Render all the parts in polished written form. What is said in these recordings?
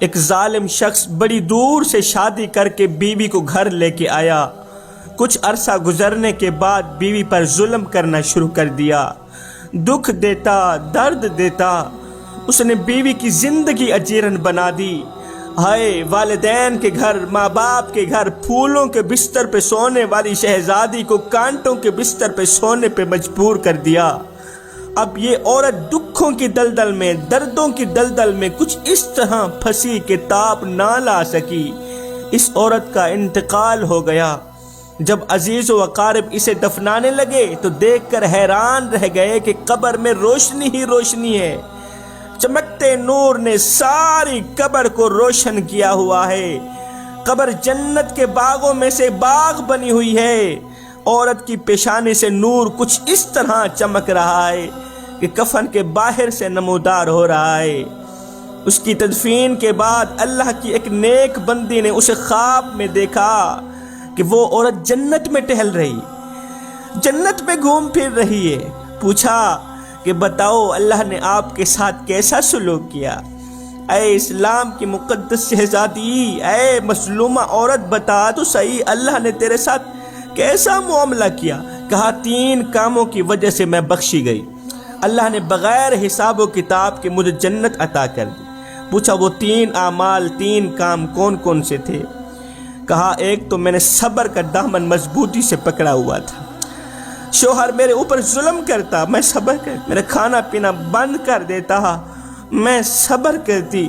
ایک ظالم شخص بڑی دور سے شادی کر کے بیوی کو گھر لے کے آیا۔ کچھ عرصہ گزرنے کے بعد بیوی پر ظلم کرنا شروع کر دیا، دکھ دیتا، درد دیتا۔ اس نے بیوی کی زندگی اجیرن بنا دی۔ ہائے والدین کے گھر، ماں باپ کے گھر، پھولوں کے بستر پہ سونے والی شہزادی کو کانٹوں کے بستر پہ سونے پہ مجبور کر دیا۔ اب یہ عورت دکھوں کی دلدل میں، دردوں کی دلدل میں کچھ اس طرح پھنسی کہ تاب نہ لا سکی۔ اس عورت کا انتقال ہو گیا۔ جب عزیز و اقارب اسے دفنانے لگے تو دیکھ کر حیران رہ گئے کہ قبر میں روشنی ہی روشنی ہے۔ چمکتے نور نے ساری قبر کو روشن کیا ہوا ہے۔ قبر جنت کے باغوں میں سے باغ بنی ہوئی ہے۔ عورت کی پیشانی سے نور کچھ اس طرح چمک رہا ہے کہ کفن کے باہر سے نمودار ہو رہا ہے۔ اس کی تدفین کے بعد اللہ کی ایک نیک بندی نے اسے خواب میں دیکھا کہ وہ عورت جنت میں ٹہل رہی، جنت میں گھوم پھر رہی ہے۔ پوچھا کہ بتاؤ اللہ نے آپ کے ساتھ کیسا سلوک کیا؟ اے اسلام کی مقدس شہزادی، اے مظلومہ عورت، بتا تو صحیح اللہ نے تیرے ساتھ کیسا معاملہ کیا؟ کہا 3 کاموں کی وجہ سے میں بخشی گئی۔ اللہ نے بغیر حساب و کتاب کے مجھے جنت عطا کر دی۔ پوچھا وہ 3 اعمال، 3 کام کون کون سے تھے؟ کہا ایک تو میں نے صبر کا دامن مضبوطی سے پکڑا ہوا تھا۔ شوہر میرے اوپر ظلم کرتا، میں صبر کرتی، میرا کھانا پینا بند کر دیتا، میں صبر کرتی۔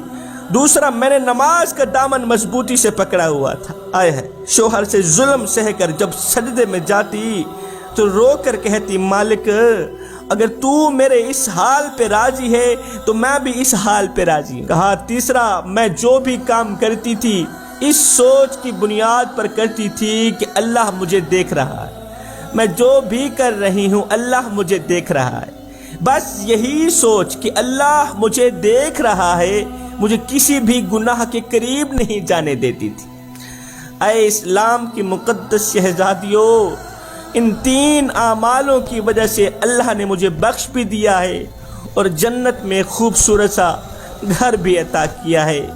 دوسرا میں نے نماز کا دامن مضبوطی سے پکڑا ہوا تھا۔ آئے ہے شوہر سے ظلم سہ کر جب سجدے میں جاتی تو رو کر کہتی مالک اگر تو میرے اس حال پہ راضی ہے تو میں بھی اس حال پہ راضی ہوں۔ کہا تیسرا میں جو بھی کام کرتی تھی اس سوچ کی بنیاد پر کرتی تھی کہ اللہ مجھے دیکھ رہا ہے، میں جو بھی کر رہی ہوں اللہ مجھے دیکھ رہا ہے۔ بس یہی سوچ کہ اللہ مجھے دیکھ رہا ہے مجھے کسی بھی گناہ کے قریب نہیں جانے دیتی تھی۔ اے اسلام کی مقدس شہزادیوں، ان 3 اعمالوں کی وجہ سے اللہ نے مجھے بخش بھی دیا ہے اور جنت میں خوبصورت سا گھر بھی عطا کیا ہے۔